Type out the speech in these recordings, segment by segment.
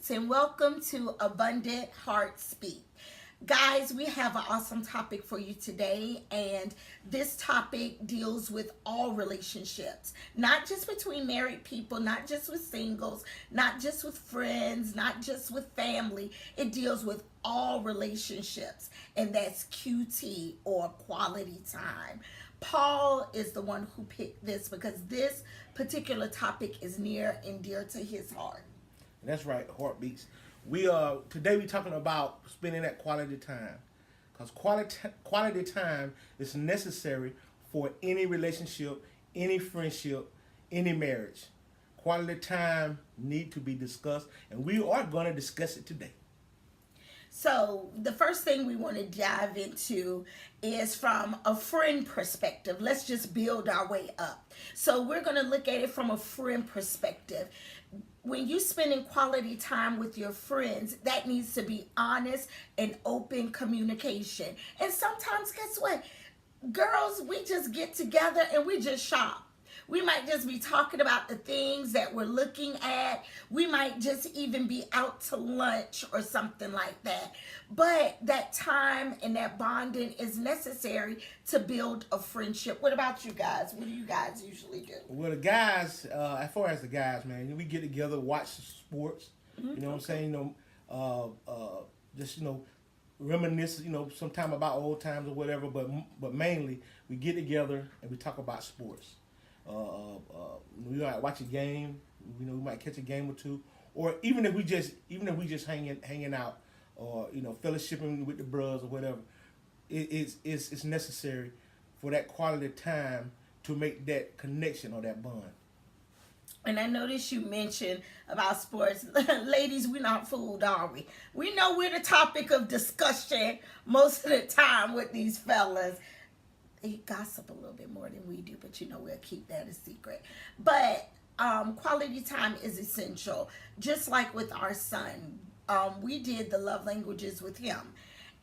Hearts, and welcome to Abundant Heart Speak. Guys, we have an awesome topic for you today, and this topic deals with all relationships, not just between married people, not just with singles, not just with friends, not just with family. It deals with all relationships, and that's QT or quality time. Paul is the one who picked this because this particular topic is near and dear to his heart. That's right, heartbeats. We today we talking about spending that quality time, because quality time is necessary for any relationship, any friendship, any marriage. Quality time need to be discussed, and we are going to discuss it today. So, the first thing we want to dive into is from a friend perspective. Let's just build our way up. So, we're going to look at it from a friend perspective. When you spending quality time with your friends, that needs to be honest and open communication. And sometimes, guess what? Girls, we just get together and we just shop. We might just be talking about the things that we're looking at. We might just even be out to lunch or something like that. But that time and that bonding is necessary to build a friendship. What about you guys? What do you guys usually do? Well, the guys, as far as the guys, man, we get together, watch sports. You know what I'm saying? Just reminisce. Sometime about old times or whatever. But mainly, we get together and we talk about sports. We might watch a game. We might catch a game or two, or even if we just hanging out, or fellowshipping with the bros or whatever. It's necessary for that quality time to make that connection or that bond. And I noticed you mentioned about sports. Ladies, we're not fooled, are we? We know we're the topic of discussion most of the time with these fellas. They gossip a little bit more than we do, but we'll keep that a secret. But quality time is essential. Just like with our son, we did the love languages with him,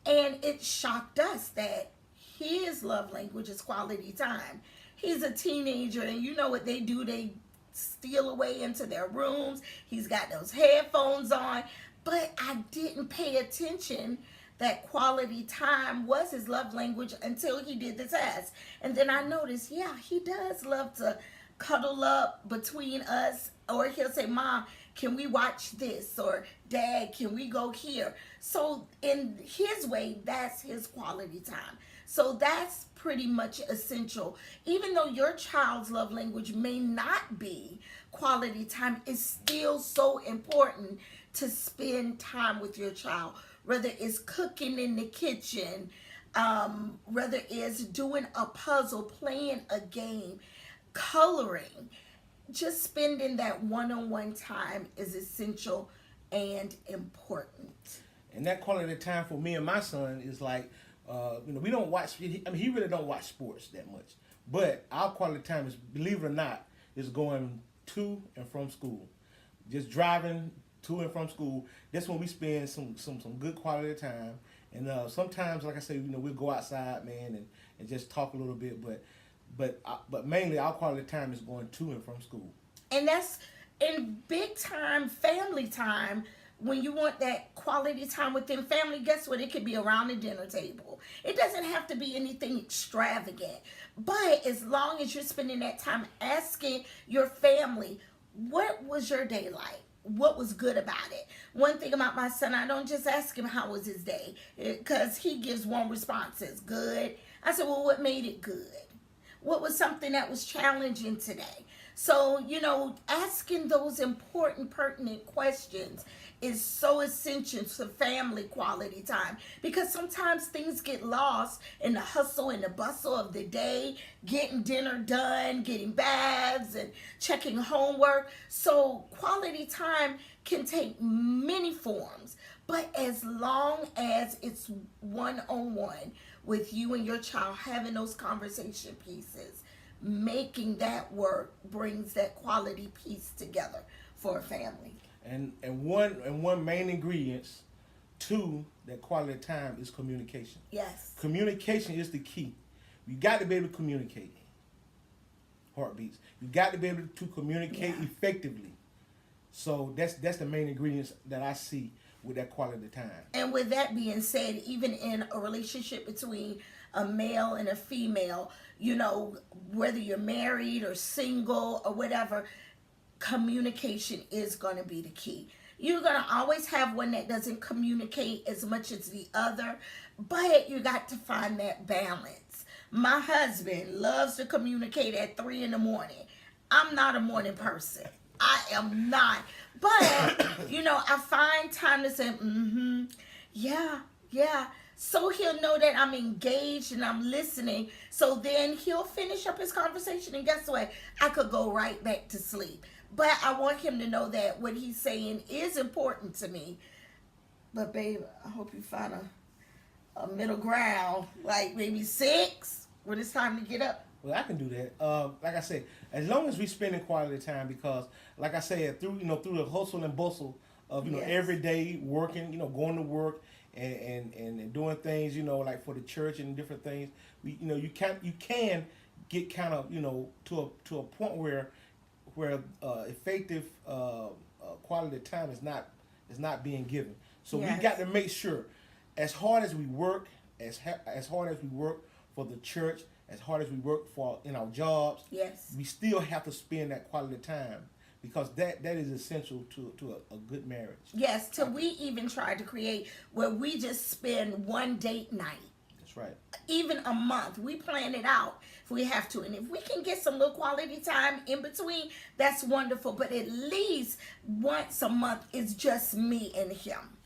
and it shocked us that his love language is quality time. He's a teenager, and you know what they do? They steal away into their rooms. He's got those headphones on, but I didn't pay attention that quality time was his love language until he did the test. And then I noticed, yeah, he does love to cuddle up between us, or he'll say, Mom, can we watch this? Or Dad, can we go here? So in his way, that's his quality time. So that's pretty much essential. Even though your child's love language may not be quality time, it's still so important to spend time with your child, whether it's cooking in the kitchen, whether it's doing a puzzle, playing a game, coloring. Just spending that one-on-one time is essential and important. And that quality time for me and my son is like, we don't watch. He really don't watch sports that much. But our quality time is, believe it or not, is going to and from school, just driving to and from school. That's when we spend some good quality time. And sometimes, like I say, we'll go outside, man, and just talk a little bit. But mainly our quality time is going to and from school. And that's in big time family time. When you want that quality time within family, guess what? It could be around the dinner table. It doesn't have to be anything extravagant. But as long as you're spending that time asking your family, what was your day like? What was good about it? One thing about my son, I don't just ask him how was his day, because he gives one response, it's good. I said, well, what made it good? What was something that was challenging today? So, asking those important, pertinent questions is so essential to family quality time, because sometimes things get lost in the hustle and the bustle of the day, getting dinner done, getting baths, and checking homework. So quality time can take many forms, but as long as it's one-on-one with you and your child, having those conversation pieces, making that work brings that quality piece together for a family. And one main ingredient to that quality time is communication. Yes. Communication is the key. You got to be able to communicate. Heartbeats. You got to be able to communicate effectively. So that's the main ingredients that I see with that quality time. And with that being said, even in a relationship between a male and a female, you know, whether you're married or single or whatever, communication is going to be the key. You're going to always have one that doesn't communicate as much as the other, but you got to find that balance. My husband loves to communicate at 3 in the morning. I'm not a morning person. I am not. But, you know, I find time to say, yeah, yeah. So he'll know that I'm engaged and I'm listening. So then he'll finish up his conversation. And guess what? I could go right back to sleep. But I want him to know that what he's saying is important to me. But, babe, I hope you find a middle ground. Like maybe 6 when it's time to get up. Well, I can do that. Like I said, as long as we spending quality time, because, like I said, through the hustle and bustle of Yes. every day working, going to work and doing things, like for the church and different things, you can get kind of to a point where effective quality time is not being given. So Yes. we got to make sure, as hard as we work, as hard as we work for the church, as hard as we work for in our jobs, Yes. we still have to spend that quality time, because that is essential to a good marriage. Yes, till we even tried to create where we just spend one date night. That's right. Even a month. We plan it out if we have to. And if we can get some little quality time in between, that's wonderful. But at least once a month is just me and him.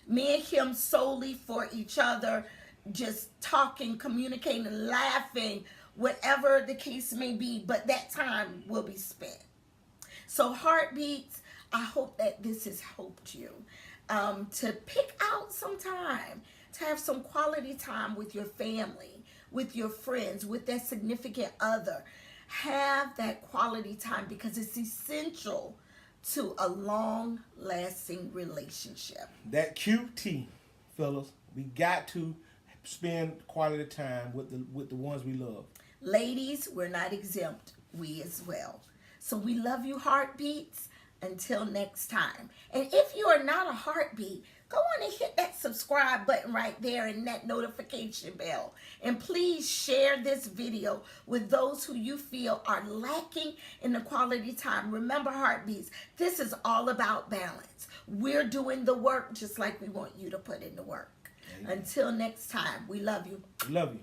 Me and him solely for each other, just talking, communicating, laughing, whatever the case may be. But that time will be spent. So Heartbeats, I hope that this has helped you to pick out some time to have some quality time with your family, with your friends, with that significant other. Have that quality time because it's essential to a long-lasting relationship. That QT, fellas, we got to spend quality time with the ones we love. Ladies, we're not exempt. We as well. So we love you, Heartbeats. Until next time. And if you are not a Heartbeat, go on and hit that subscribe button right there and that notification bell. And please share this video with those who you feel are lacking in the quality time. Remember, Heartbeats, this is all about balance. We're doing the work just like we want you to put in the work. Amen. Until next time, we love you. We love you.